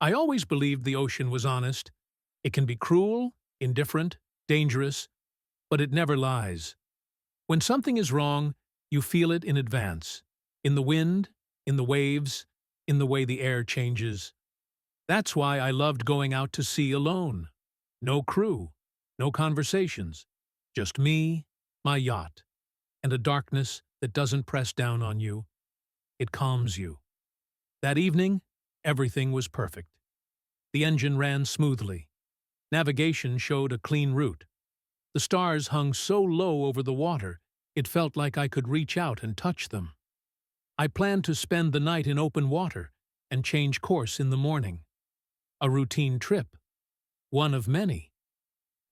I always believed the ocean was honest. It can be cruel, indifferent, dangerous, but it never lies. When something is wrong, you feel it in advance. In the wind, in the waves, in the way the air changes. That's why I loved going out to sea alone. No crew, no conversations. Just me, my yacht, and a darkness that doesn't press down on you. It calms you. That evening, everything was perfect. The engine ran smoothly. Navigation showed a clean route. The stars hung so low over the water, it felt like I could reach out and touch them. I planned to spend the night in open water and change course in the morning. A routine trip. One of many.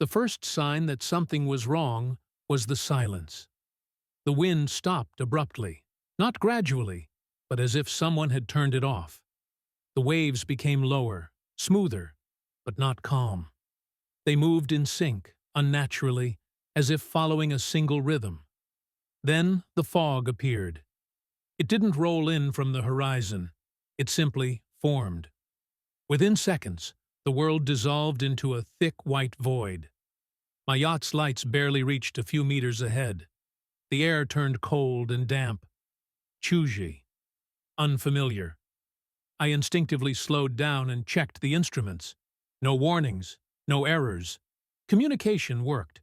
The first sign that something was wrong was the silence. The wind stopped abruptly, not gradually, but as if someone had turned it off. The waves became lower, smoother, but not calm. They moved in sync, unnaturally, as if following a single rhythm. Then the fog appeared. It didn't roll in from the horizon. It simply formed. Within seconds, the world dissolved into a thick white void. My yacht's lights barely reached a few meters ahead. The air turned cold and damp. Choosy. Unfamiliar. I instinctively slowed down and checked the instruments. No warnings, no errors. Communication worked.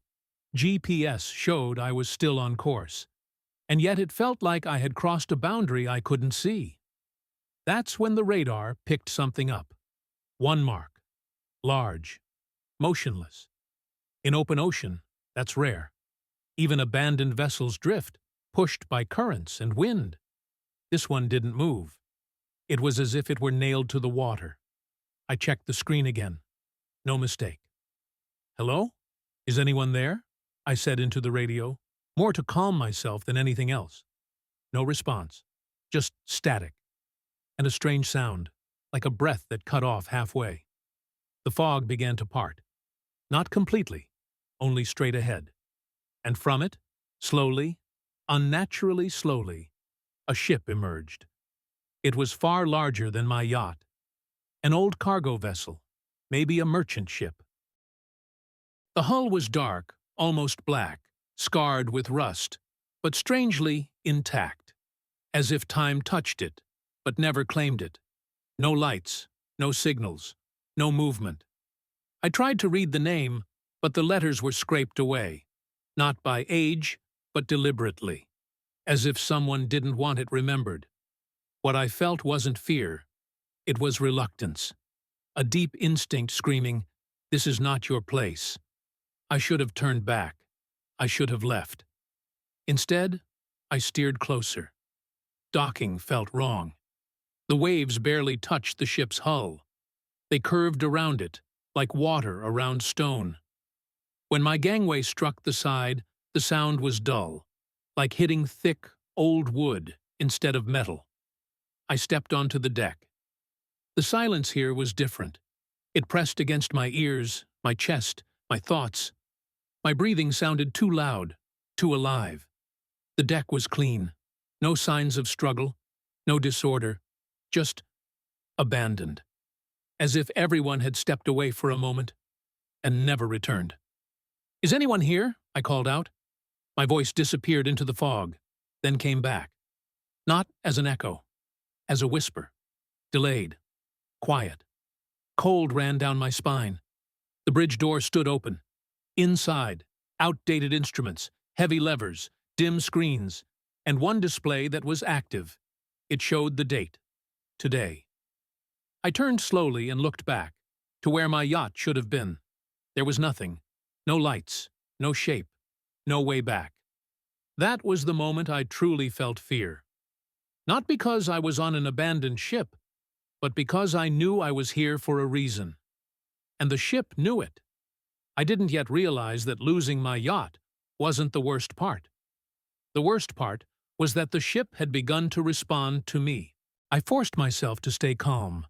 GPS showed I was still on course. And yet it felt like I had crossed a boundary I couldn't see. That's when the radar picked something up. One mark. Large. Motionless. In open ocean, that's rare. Even abandoned vessels drift, pushed by currents and wind. This one didn't move. It was as if it were nailed to the water. I checked the screen again. No mistake. "Hello? Is anyone there?" I said into the radio, more to calm myself than anything else. No response. Just static. And a strange sound, like a breath that cut off halfway. The fog began to part. Not completely, only straight ahead. And from it, slowly, unnaturally slowly, a ship emerged. It was far larger than my yacht. An old cargo vessel, maybe a merchant ship. The hull was dark, almost black, scarred with rust, but strangely intact, as if time touched it, but never claimed it. No lights, no signals, no movement. I tried to read the name, but the letters were scraped away, not by age, but deliberately, as if someone didn't want it remembered. What I felt wasn't fear, it was reluctance, a deep instinct screaming, "This is not your place." I should have turned back. I should have left. Instead, I steered closer. Docking felt wrong. The waves barely touched the ship's hull. They curved around it, like water around stone. When my gangway struck the side, the sound was dull, like hitting thick, old wood instead of metal. I stepped onto the deck. The silence here was different. It pressed against my ears, my chest, my thoughts. My breathing sounded too loud, too alive. The deck was clean. No signs of struggle, no disorder, just abandoned. As if everyone had stepped away for a moment and never returned. "Is anyone here?" I called out. My voice disappeared into the fog, then came back. Not as an echo, as a whisper. Delayed. Quiet. Cold ran down my spine. The bridge door stood open. Inside, outdated instruments, heavy levers, dim screens, and one display that was active. It showed the date. Today. I turned slowly and looked back, to where my yacht should have been. There was nothing. No lights, no shape, no way back. That was the moment I truly felt fear. Not because I was on an abandoned ship, but because I knew I was here for a reason. And the ship knew it. I didn't yet realize that losing my yacht wasn't the worst part. The worst part was that the ship had begun to respond to me. I forced myself to stay calm.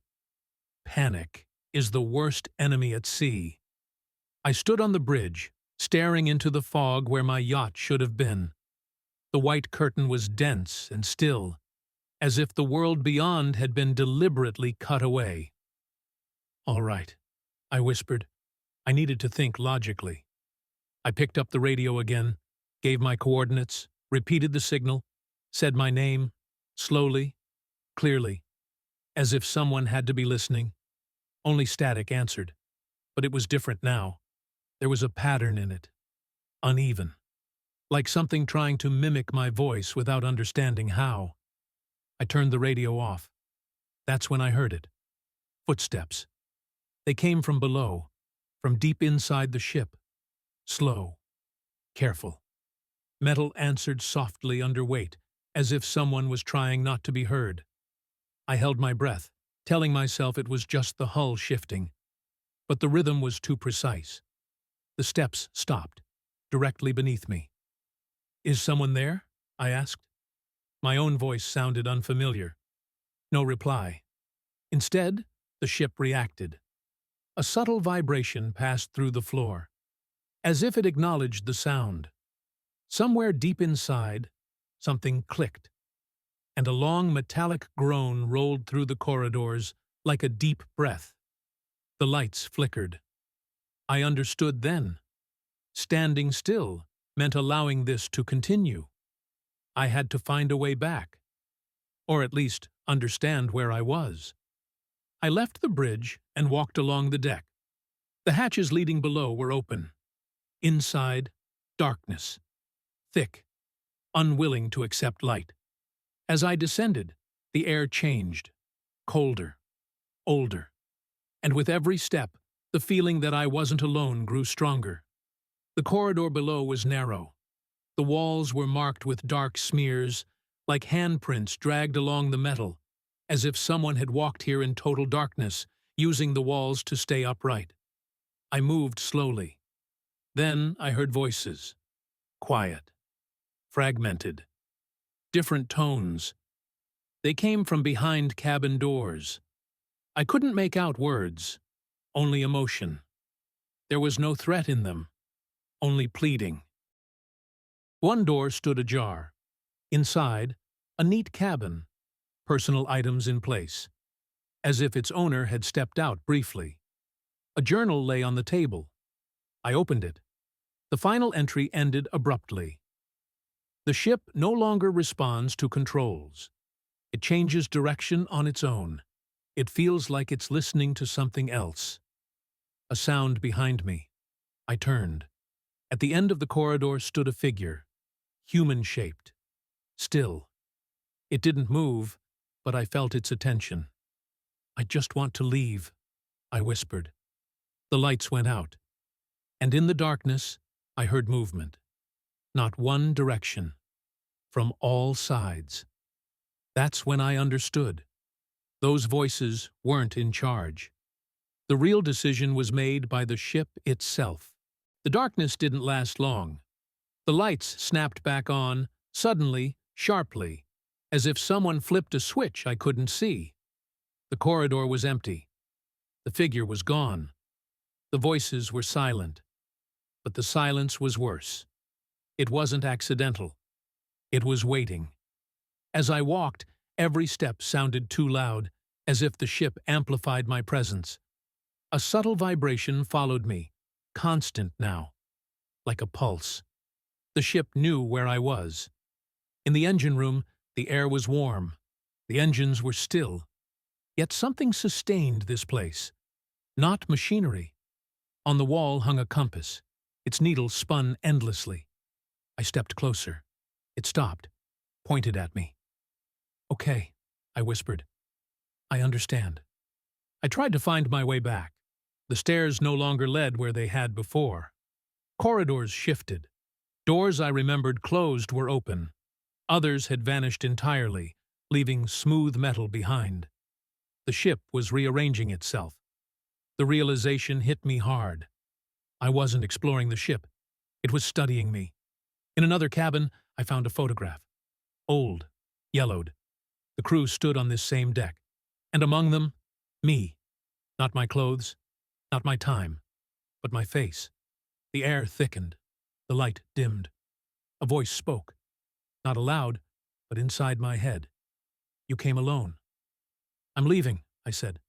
Panic is the worst enemy at sea. I stood on the bridge, staring into the fog where my yacht should have been. The white curtain was dense and still, as if the world beyond had been deliberately cut away. All right, I whispered. I needed to think logically. I picked up the radio again, gave my coordinates, repeated the signal, said my name, slowly, clearly, as if someone had to be listening. Only static answered. But it was different now. There was a pattern in it. Uneven. Like something trying to mimic my voice without understanding how. I turned the radio off. That's when I heard it. Footsteps. They came from below, from deep inside the ship. Slow. Careful. Metal answered softly under weight, as if someone was trying not to be heard. I held my breath, telling myself it was just the hull shifting. But the rhythm was too precise. The steps stopped, directly beneath me. "Is someone there?" I asked. My own voice sounded unfamiliar. No reply. Instead, the ship reacted. A subtle vibration passed through the floor, as if it acknowledged the sound. Somewhere deep inside, something clicked, and a long metallic groan rolled through the corridors like a deep breath. The lights flickered. I understood then. Standing still meant allowing this to continue. I had to find a way back, or at least understand where I was. I left the bridge and walked along the deck. The hatches leading below were open. Inside, darkness. Thick, unwilling to accept light. As I descended, the air changed. Colder. Older. And with every step, the feeling that I wasn't alone grew stronger. The corridor below was narrow. The walls were marked with dark smears, like handprints dragged along the metal, as if someone had walked here in total darkness, using the walls to stay upright. I moved slowly. Then I heard voices. Quiet. Fragmented. Different tones. They came from behind cabin doors. I couldn't make out words, only emotion. There was no threat in them, only pleading. One door stood ajar. Inside, a neat cabin, personal items in place, as if its owner had stepped out briefly. A journal lay on the table. I opened it. The final entry ended abruptly. The ship no longer responds to controls. It changes direction on its own. It feels like it's listening to something else. A sound behind me. I turned. At the end of the corridor stood a figure, human-shaped, still. It didn't move, but I felt its attention. "I just want to leave," I whispered. The lights went out, and in the darkness, I heard movement. Not one direction. From all sides. That's when I understood. Those voices weren't in charge. The real decision was made by the ship itself. The darkness didn't last long. The lights snapped back on, suddenly, sharply, as if someone flipped a switch I couldn't see. The corridor was empty. The figure was gone. The voices were silent. But the silence was worse. It wasn't accidental. It was waiting. As I walked, every step sounded too loud, as if the ship amplified my presence. A subtle vibration followed me, constant now, like a pulse. The ship knew where I was. In the engine room, the air was warm. The engines were still. Yet something sustained this place. Not machinery. On the wall hung a compass. Its needle spun endlessly. I stepped closer. It stopped, pointed at me. "Okay," I whispered. "I understand." I tried to find my way back. The stairs no longer led where they had before. Corridors shifted. Doors I remembered closed were open. Others had vanished entirely, leaving smooth metal behind. The ship was rearranging itself. The realization hit me hard. I wasn't exploring the ship. It was studying me. In another cabin, I found a photograph. Old, yellowed. The crew stood on this same deck. And among them, me. Not my clothes, not my time, but my face. The air thickened. The light dimmed. A voice spoke. Not aloud, but inside my head. "You came alone." "I'm leaving," I said.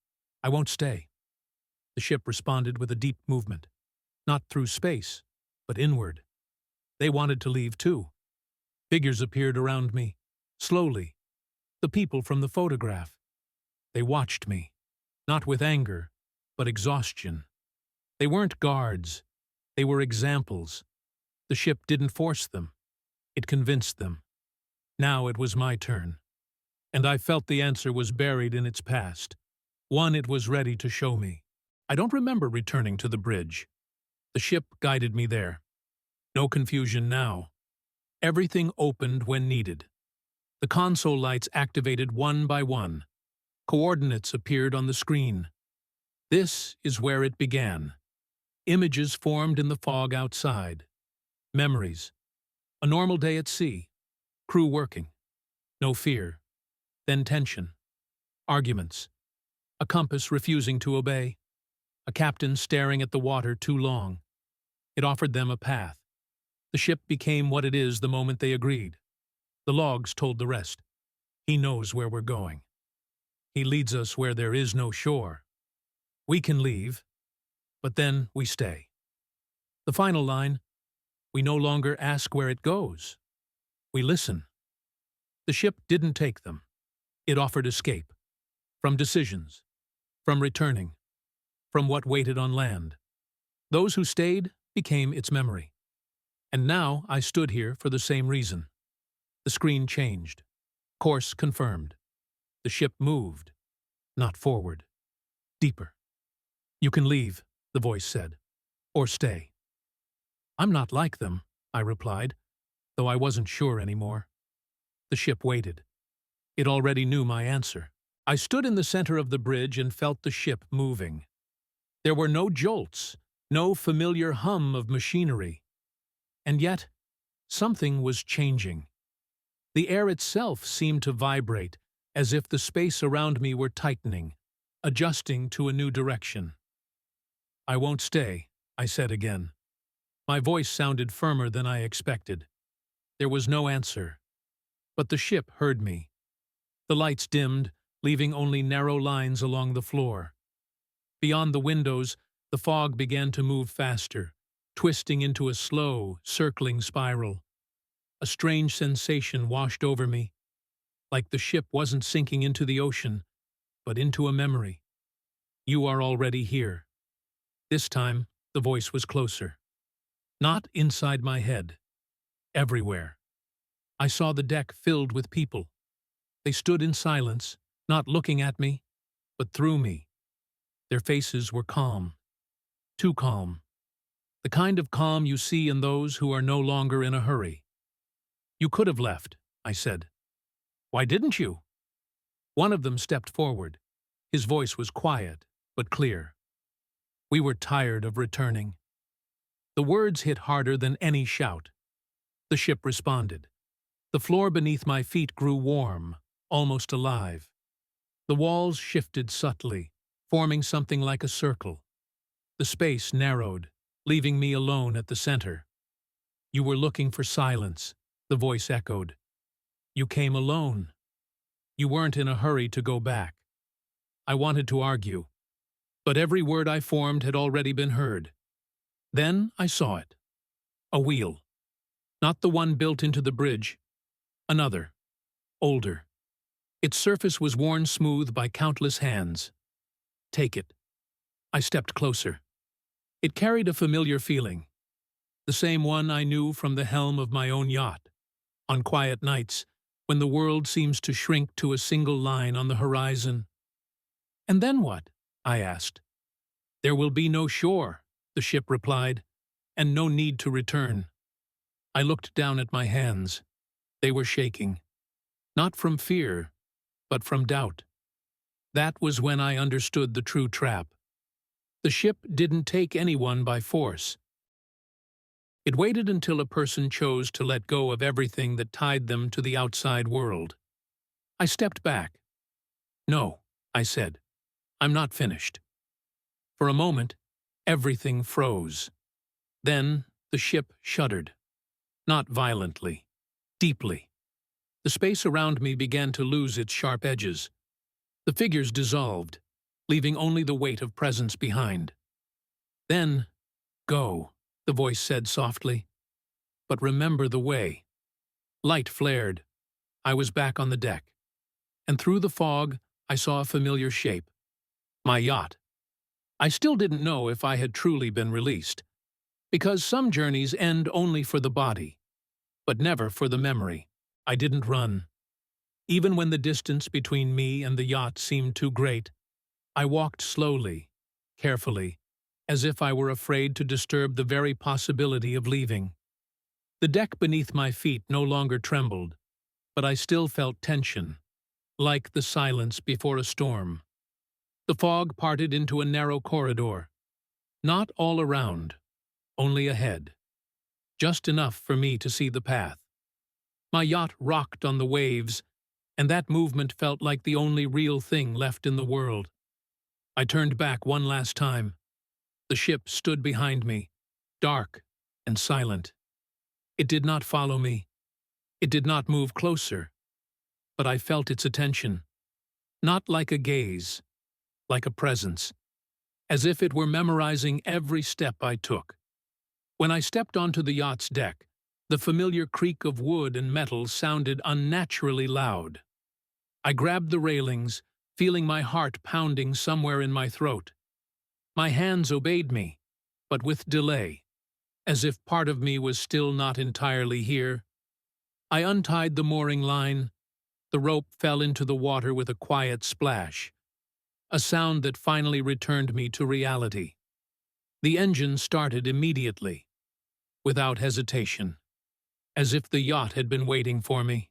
"I won't stay." The ship responded with a deep movement, not through space, but inward. They wanted to leave too. Figures appeared around me, slowly, the people from the photograph. They watched me, not with anger, but exhaustion. They weren't guards, they were examples. The ship didn't force them, it convinced them. Now it was my turn, and I felt the answer was buried in its past, one it was ready to show me. I don't remember returning to the bridge. The ship guided me there. No confusion now. Everything opened when needed. The console lights activated one by one. Coordinates appeared on the screen. This is where it began. Images formed in the fog outside. Memories. A normal day at sea. Crew working. No fear. Then tension. Arguments. A compass refusing to obey. A captain staring at the water too long. It offered them a path. The ship became what it is the moment they agreed. The logs told the rest. He knows where we're going. He leads us where there is no shore. We can leave, but then we stay. The final line, we no longer ask where it goes. We listen. The ship didn't take them. It offered escape. From decisions. From returning. From what waited on land. Those who stayed became its memory. And now I stood here for the same reason. The screen changed. Course confirmed. The ship moved. Not forward. Deeper. You can leave, the voice said. Or stay. I'm not like them, I replied, though I wasn't sure anymore. The ship waited. It already knew my answer. I stood in the center of the bridge and felt the ship moving. There were no jolts, no familiar hum of machinery. And yet, something was changing. The air itself seemed to vibrate, as if the space around me were tightening, adjusting to a new direction. I won't stay, I said again. My voice sounded firmer than I expected. There was no answer. But the ship heard me. The lights dimmed, leaving only narrow lines along the floor. Beyond the windows, the fog began to move faster, twisting into a slow, circling spiral. A strange sensation washed over me, like the ship wasn't sinking into the ocean, but into a memory. You are already here. This time, the voice was closer. Not inside my head. Everywhere. I saw the deck filled with people. They stood in silence, not looking at me, but through me. Their faces were calm. Too calm. The kind of calm you see in those who are no longer in a hurry. You could have left, I said. Why didn't you? One of them stepped forward. His voice was quiet, but clear. We were tired of returning. The words hit harder than any shout. The ship responded. The floor beneath my feet grew warm, almost alive. The walls shifted subtly, forming something like a circle. The space narrowed, leaving me alone at the center. You were looking for silence, the voice echoed. You came alone. You weren't in a hurry to go back. I wanted to argue, but every word I formed had already been heard. Then I saw it. A wheel. Not the one built into the bridge. Another. Older. Its surface was worn smooth by countless hands. Take it. I stepped closer. It carried a familiar feeling. The same one I knew from the helm of my own yacht. On quiet nights, when the world seems to shrink to a single line on the horizon. And then what? I asked. There will be no shore, the ship replied, and no need to return. I looked down at my hands. They were shaking. Not from fear, but from doubt. That was when I understood the true trap. The ship didn't take anyone by force. It waited until a person chose to let go of everything that tied them to the outside world. I stepped back. No, I said. I'm not finished. For a moment, everything froze. Then the ship shuddered. Not violently, deeply. The space around me began to lose its sharp edges. The figures dissolved. leaving only the weight of presence behind. Then, go, the voice said softly, but remember the way. Light flared. I was back on the deck, and through the fog I saw a familiar shape. My yacht. I still didn't know if I had truly been released, because some journeys end only for the body, but never for the memory. I didn't run. Even when the distance between me and the yacht seemed too great, I walked slowly, carefully, as if I were afraid to disturb the very possibility of leaving. The deck beneath my feet no longer trembled, but I still felt tension, like the silence before a storm. The fog parted into a narrow corridor, not all around, only ahead, just enough for me to see the path. My yacht rocked on the waves, and that movement felt like the only real thing left in the world. I turned back one last time. The ship stood behind me, dark and silent. It did not follow me. It did not move closer, but I felt its attention, not like a gaze, like a presence, as if it were memorizing every step I took. When I stepped onto the yacht's deck, the familiar creak of wood and metal sounded unnaturally loud. I grabbed the railings, feeling my heart pounding somewhere in my throat. My hands obeyed me, but with delay, as if part of me was still not entirely here. I untied the mooring line. The rope fell into the water with a quiet splash, a sound that finally returned me to reality. The engine started immediately, without hesitation, as if the yacht had been waiting for me.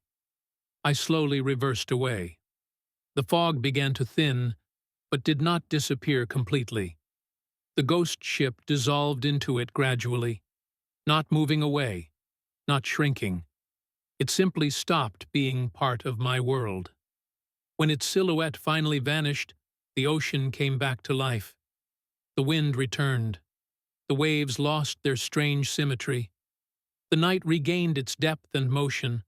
I slowly reversed away. The fog began to thin, but did not disappear completely. The ghost ship dissolved into it gradually, not moving away, not shrinking. It simply stopped being part of my world. When its silhouette finally vanished, the ocean came back to life. The wind returned. The waves lost their strange symmetry. The night regained its depth and motion.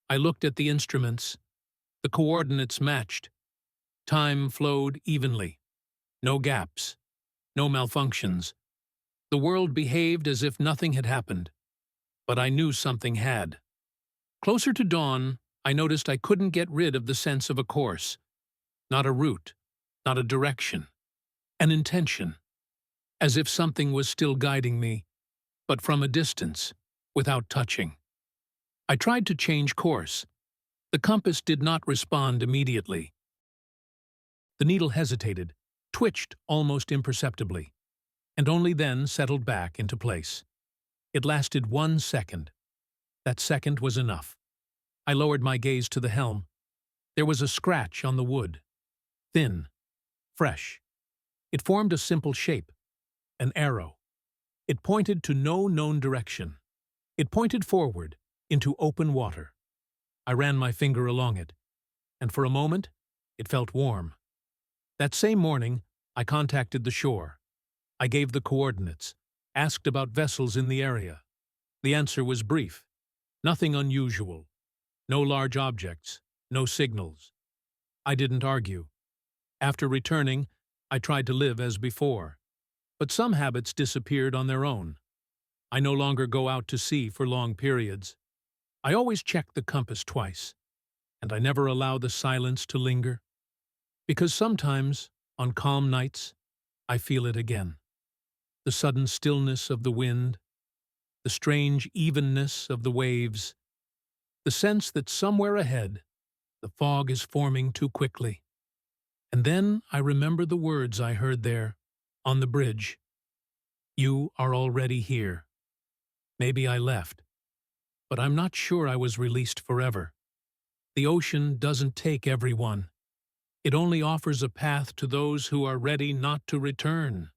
I looked at the instruments. The coordinates matched. Time flowed evenly. No gaps. No malfunctions. The world behaved as if nothing had happened. But I knew something had. Closer to dawn, I noticed I couldn't get rid of the sense of a course. Not a route, not a direction. An intention. As if something was still guiding me, but from a distance, without touching. I tried to change course. The compass did not respond immediately. The needle hesitated, twitched almost imperceptibly, and only then settled back into place. It lasted 1 second. That second was enough. I lowered my gaze to the helm. There was a scratch on the wood. Thin, fresh. It formed a simple shape, an arrow. It pointed to no known direction. It pointed forward, into open water. I ran my finger along it, and for a moment, it felt warm. That same morning, I contacted the shore. I gave the coordinates, asked about vessels in the area. The answer was brief. Nothing unusual. No large objects. No signals. I didn't argue. After returning, I tried to live as before. But some habits disappeared on their own. I no longer go out to sea for long periods. I always check the compass twice, and I never allow the silence to linger. Because sometimes, on calm nights, I feel it again. The sudden stillness of the wind, the strange evenness of the waves, the sense that somewhere ahead, the fog is forming too quickly. And then I remember the words I heard there, on the bridge. You are already here. Maybe I left, but I'm not sure I was released forever. The ocean doesn't take everyone. It only offers a path to those who are ready not to return.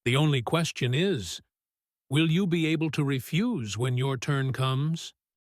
The only question is, will you be able to refuse when your turn comes?